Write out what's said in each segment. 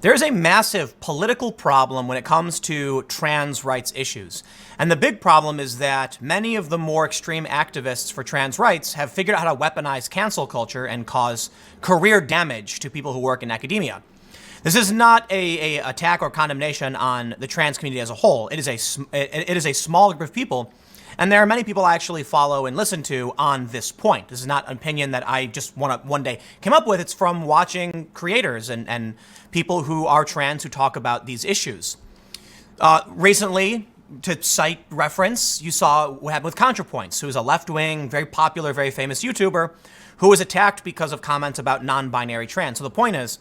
There's a massive political problem when it comes to trans rights issues. And the big problem is that many of the more extreme activists for trans rights have figured out how to weaponize cancel culture and cause career damage to people who work in academia. This is not a attack or condemnation on the trans community as a whole. It is a small group of people, and there are many people I actually follow and listen to on this point. This is not an opinion that I just one day came up with. It's from watching creators and people who are trans who talk about these issues. Recently, to cite reference, you saw what happened with ContraPoints, who is a left-wing, very popular, very famous YouTuber who was attacked because of comments about non-binary trans. So the point is,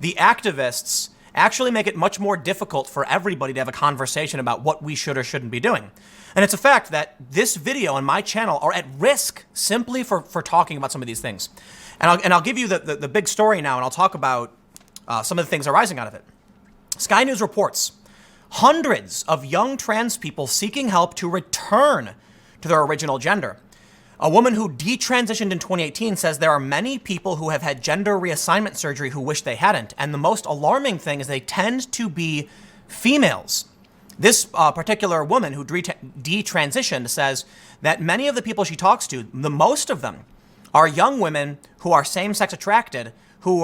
the activists actually make it much more difficult for everybody to have a conversation about what we should or shouldn't be doing. And it's a fact that this video and my channel are at risk simply for talking about some of these things. And I'll give you the big story now, and I'll talk about some of the things arising out of it. Sky News reports hundreds of young trans people seeking help to return to their original gender. A woman who detransitioned in 2018 says there are many people who have had gender reassignment surgery who wish they hadn't. And the most alarming thing is they tend to be females. This particular woman who detransitioned says that many of the people she talks to, the most of them, are young women who are same-sex attracted, who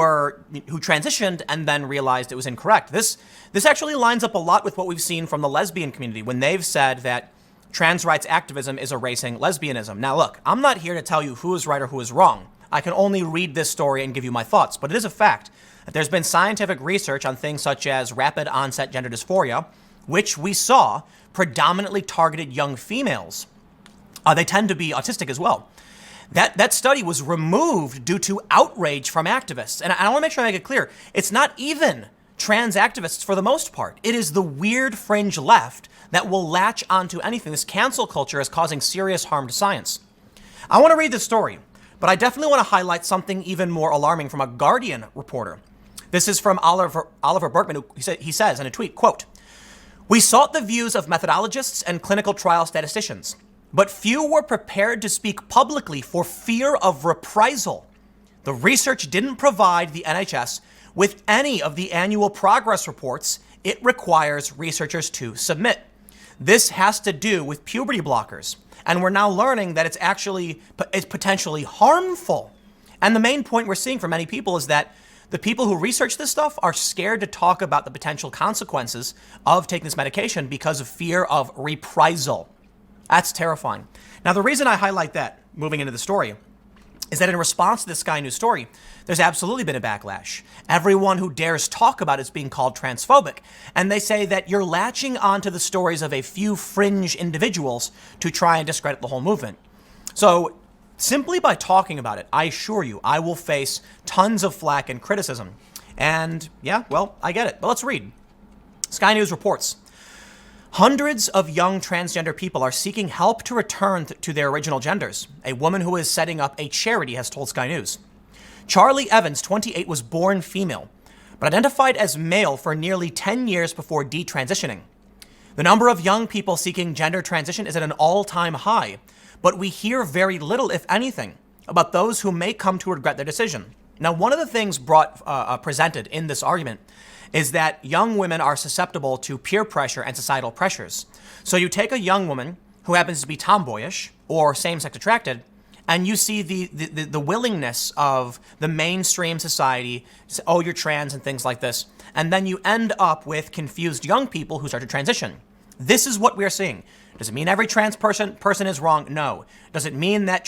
transitioned and then realized it was incorrect. This actually lines up a lot with what we've seen from the lesbian community when they've said that trans rights activism is erasing lesbianism. Now look, I'm not here to tell you who is right or who is wrong. I can only read this story and give you my thoughts, but it is a fact that there's been scientific research on things such as rapid onset gender dysphoria, which we saw predominantly targeted young females. They tend to be autistic as well. That study was removed due to outrage from activists. And I want to make sure I make it clear, it's not even trans activists for the most part. It is the weird fringe left that will latch onto anything. This cancel culture is causing serious harm to science. I want to read this story, but I definitely want to highlight something even more alarming from a Guardian reporter. This is from Oliver Berkman, who he says in a tweet, quote, "We sought the views of methodologists and clinical trial statisticians, but few were prepared to speak publicly for fear of reprisal. The research didn't provide the NHS with any of the annual progress reports it requires researchers to submit. This has to do with puberty blockers, and we're now learning that it's potentially harmful. And the main point we're seeing from many people is that the people who research this stuff are scared to talk about the potential consequences of taking this medication because of fear of reprisal." That's terrifying. Now, the reason I highlight that, moving into the story, is that in response to this Sky News story, there's absolutely been a backlash. Everyone who dares talk about it is being called transphobic. And they say that you're latching onto the stories of a few fringe individuals to try and discredit the whole movement. So simply by talking about it, I assure you, I will face tons of flack and criticism. And yeah, well, I get it. But let's read. Sky News reports, hundreds of young transgender people are seeking help to return to their original genders. A woman who is setting up a charity has told Sky News. Charlie Evans, 28, was born female, but identified as male for nearly 10 years before detransitioning. The number of young people seeking gender transition is at an all-time high, but we hear very little, if anything, about those who may come to regret their decision. Now, one of the things presented in this argument is that young women are susceptible to peer pressure and societal pressures. So you take a young woman who happens to be tomboyish or same-sex attracted, and you see the willingness of the mainstream society to say, oh, you're trans and things like this. And then you end up with confused young people who start to transition. This is what we're seeing. Does it mean every trans person is wrong? No. Does it mean that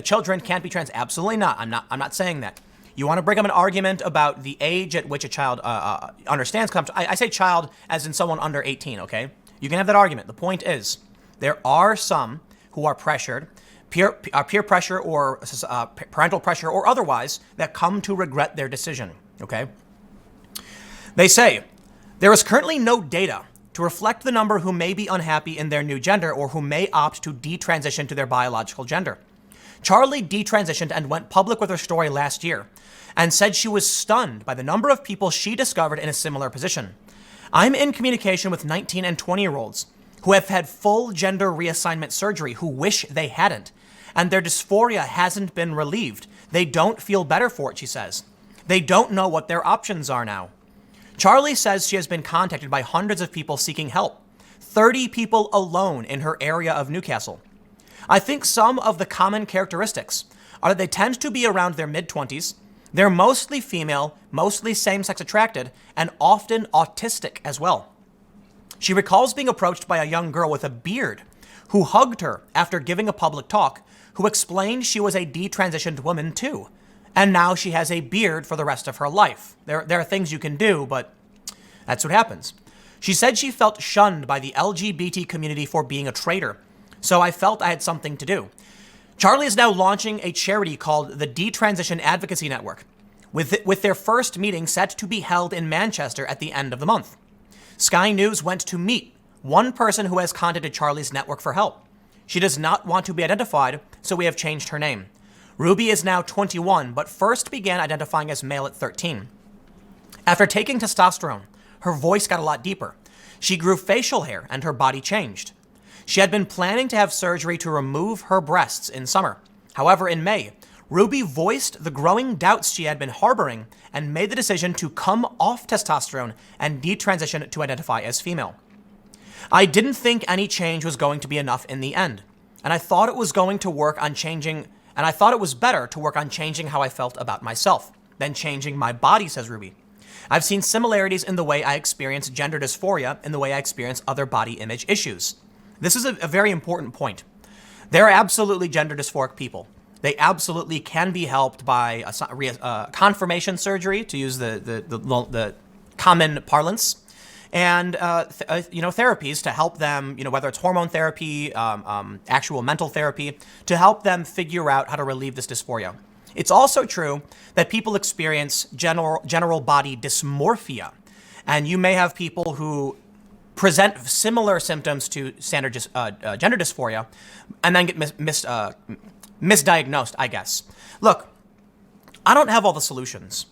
children can't be trans? Absolutely not. I'm not saying that. You want to bring up an argument about the age at which a child understands. I say child as in someone under 18, okay? You can have that argument. The point is, there are some who are pressured, peer pressure or parental pressure or otherwise, that come to regret their decision, okay? They say, there is currently no data to reflect the number who may be unhappy in their new gender or who may opt to detransition to their biological gender. Charlie detransitioned and went public with her story last year and said she was stunned by the number of people she discovered in a similar position. I'm in communication with 19 and 20-year-olds who have had full gender reassignment surgery who wish they hadn't, and their dysphoria hasn't been relieved. They don't feel better for it, she says. They don't know what their options are now. Charlie says she has been contacted by hundreds of people seeking help, 30 people alone in her area of Newcastle. I think some of the common characteristics are that they tend to be around their mid-20s, they're mostly female, mostly same-sex attracted, and often autistic as well. She recalls being approached by a young girl with a beard who hugged her after giving a public talk, who explained she was a detransitioned woman too, and now she has a beard for the rest of her life. There are things you can do, but that's what happens. She said she felt shunned by the LGBT community for being a traitor, so I felt I had something to do. Charlie is now launching a charity called the Detransition Advocacy Network, with their first meeting set to be held in Manchester at the end of the month. Sky News went to meet one person who has contacted Charlie's network for help. She does not want to be identified, so we have changed her name. Ruby is now 21, but first began identifying as male at 13. After taking testosterone, her voice got a lot deeper. She grew facial hair and her body changed. She had been planning to have surgery to remove her breasts in summer. However, in May, Ruby voiced the growing doubts she had been harboring and made the decision to come off testosterone and detransition to identify as female. I didn't think any change was going to be enough in the end, and I thought it was better to work on changing how I felt about myself than changing my body, says Ruby. I've seen similarities in the way I experience gender dysphoria and the way I experience other body image issues. This is a very important point. There are absolutely gender dysphoric people. They absolutely can be helped by confirmation surgery, to use the common parlance, and therapies to help them, whether it's hormone therapy, actual mental therapy, to help them figure out how to relieve this dysphoria. It's also true that people experience general body dysmorphia, and you may have people who present similar symptoms to standard gender dysphoria and then get misdiagnosed, I guess. Look, I don't have all the solutions.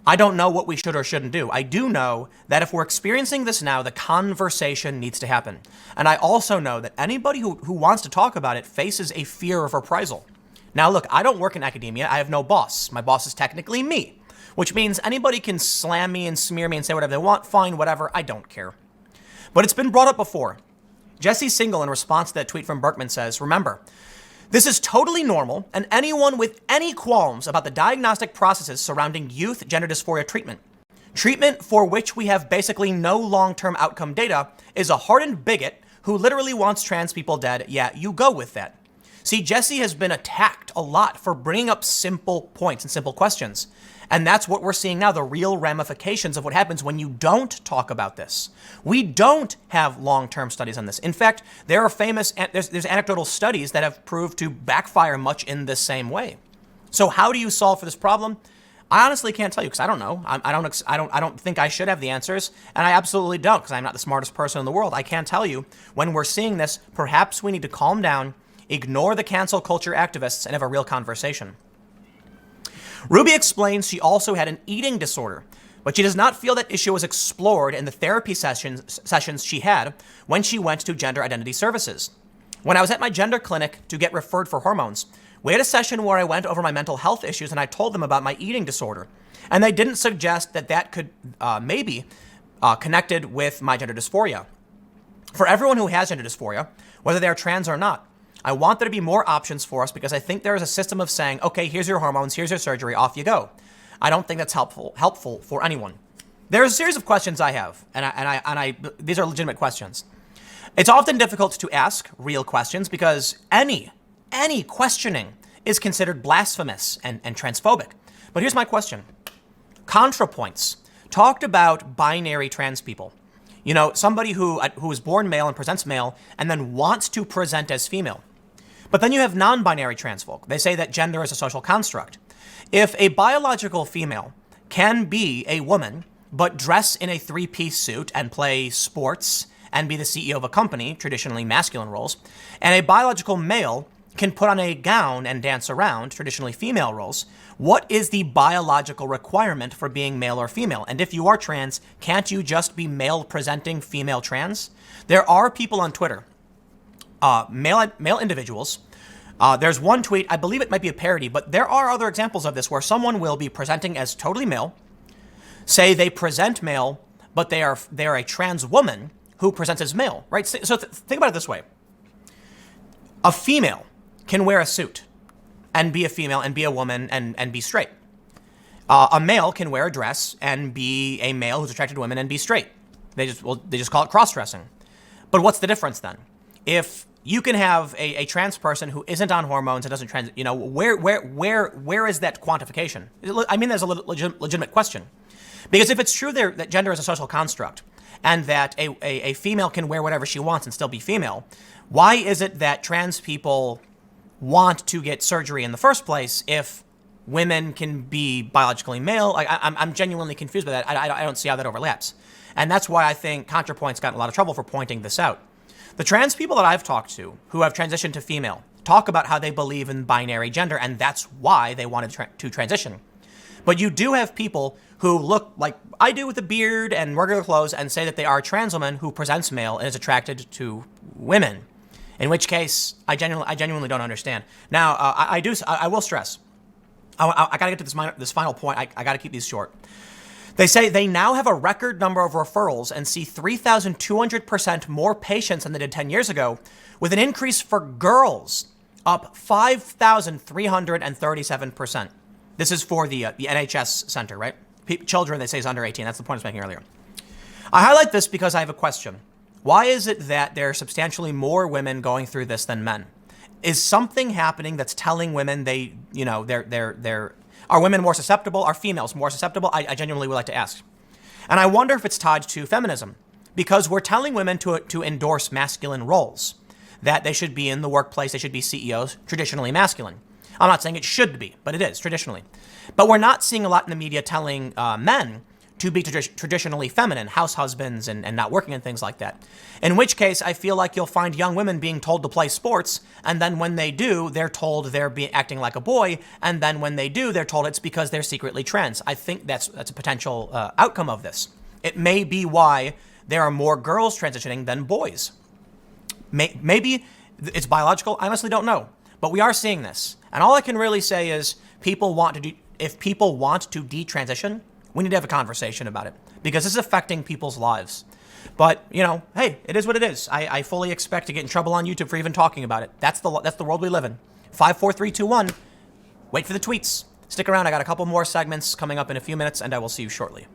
I don't know what we should or shouldn't do. I do know that if we're experiencing this now, the conversation needs to happen. And I also know that anybody who wants to talk about it faces a fear of reprisal. Now, look, I don't work in academia. I have no boss. My boss is technically me, which means anybody can slam me and smear me and say whatever they want. Fine, whatever. I don't care. But it's been brought up before. Jesse Single, in response to that tweet from Berkman, says, remember, this is totally normal, and anyone with any qualms about the diagnostic processes surrounding youth gender dysphoria treatment for which we have basically no long-term outcome data, is a hardened bigot who literally wants trans people dead. Yeah, you go with that. See, Jesse has been attacked a lot for bringing up simple points and simple questions. And that's what we're seeing now, the real ramifications of what happens when you don't talk about this. We don't have long-term studies on this. In fact, there are there's anecdotal studies that have proved to backfire much in the same way. So how do you solve for this problem? I honestly can't tell you because I don't know. I don't think I should have the answers, and I absolutely don't because I'm not the smartest person in the world. I can't tell you. When we're seeing this, perhaps we need to calm down, ignore the cancel culture activists, and have a real conversation. Ruby explains she also had an eating disorder, but she does not feel that issue was explored in the therapy sessions she had when she went to gender identity services. When I was at my gender clinic to get referred for hormones, we had a session where I went over my mental health issues and I told them about my eating disorder. And they didn't suggest that could maybe connected with my gender dysphoria. For everyone who has gender dysphoria, whether they're trans or not, I want there to be more options for us because I think there is a system of saying, okay, here's your hormones, here's your surgery, off you go. I don't think that's helpful for anyone. There's a series of questions I have, and these are legitimate questions. It's often difficult to ask real questions because any questioning is considered blasphemous and transphobic. But here's my question. ContraPoints talked about binary trans people. Somebody who is born male and presents male and then wants to present as female. But then you have non-binary trans folk. They say that gender is a social construct. If a biological female can be a woman, but dress in a three-piece suit and play sports and be the CEO of a company, traditionally masculine roles, and a biological male can put on a gown and dance around, traditionally female roles, what is the biological requirement for being male or female? And if you are trans, can't you just be male presenting female trans? There are people on Twitter, male individuals. There's one tweet, I believe it might be a parody, but there are other examples of this where someone will be presenting as totally male, say they present male, but they are a trans woman who presents as male, right? So think about it this way. A female can wear a suit and be a female and be a woman and be straight. A male can wear a dress and be a male who's attracted to women and be straight. They just call it cross-dressing. But what's the difference then? If you can have a trans person who isn't on hormones and doesn't trans, where is that quantification? I mean, there's a legitimate question. Because if it's true that gender is a social construct and that a female can wear whatever she wants and still be female, why is it that trans people want to get surgery in the first place if women can be biologically male? I'm genuinely confused by that. I don't see how that overlaps. And that's why I think ContraPoint's gotten a lot of trouble for pointing this out. The trans people that I've talked to who have transitioned to female talk about how they believe in binary gender, and that's why they wanted to transition. But you do have people who look like I do with a beard and regular clothes and say that they are a trans woman who presents male and is attracted to women. In which case, I genuinely don't understand. Now, I will stress, I gotta get to this final point. I gotta keep these short. They say they now have a record number of referrals and see 3,200% more patients than they did 10 years ago, with an increase for girls up 5,337%. This is for the NHS center, right? Children, they say, is under 18. That's the point I was making earlier. I highlight this because I have a question. Why is it that there are substantially more women going through this than men? Is something happening that's telling women are women more susceptible? Are females more susceptible? I genuinely would like to ask. And I wonder if it's tied to feminism, because we're telling women to endorse masculine roles, that they should be in the workplace, they should be CEOs, traditionally masculine. I'm not saying it should be, but it is traditionally. But we're not seeing a lot in the media telling men to be traditionally feminine, house husbands and not working and things like that. In which case, I feel like you'll find young women being told to play sports, and then when they do, they're told they're acting like a boy, and then when they do, they're told it's because they're secretly trans. I think that's a potential outcome of this. It may be why there are more girls transitioning than boys. Maybe it's biological. I honestly don't know. But we are seeing this. And all I can really say is if people want to detransition, we need to have a conversation about it, because this is affecting people's lives. But, hey, it is what it is. I fully expect to get in trouble on YouTube for even talking about it. That's the world we live in. 5, 4, 3, 2, 1. Wait for the tweets. Stick around. I got a couple more segments coming up in a few minutes, and I will see you shortly.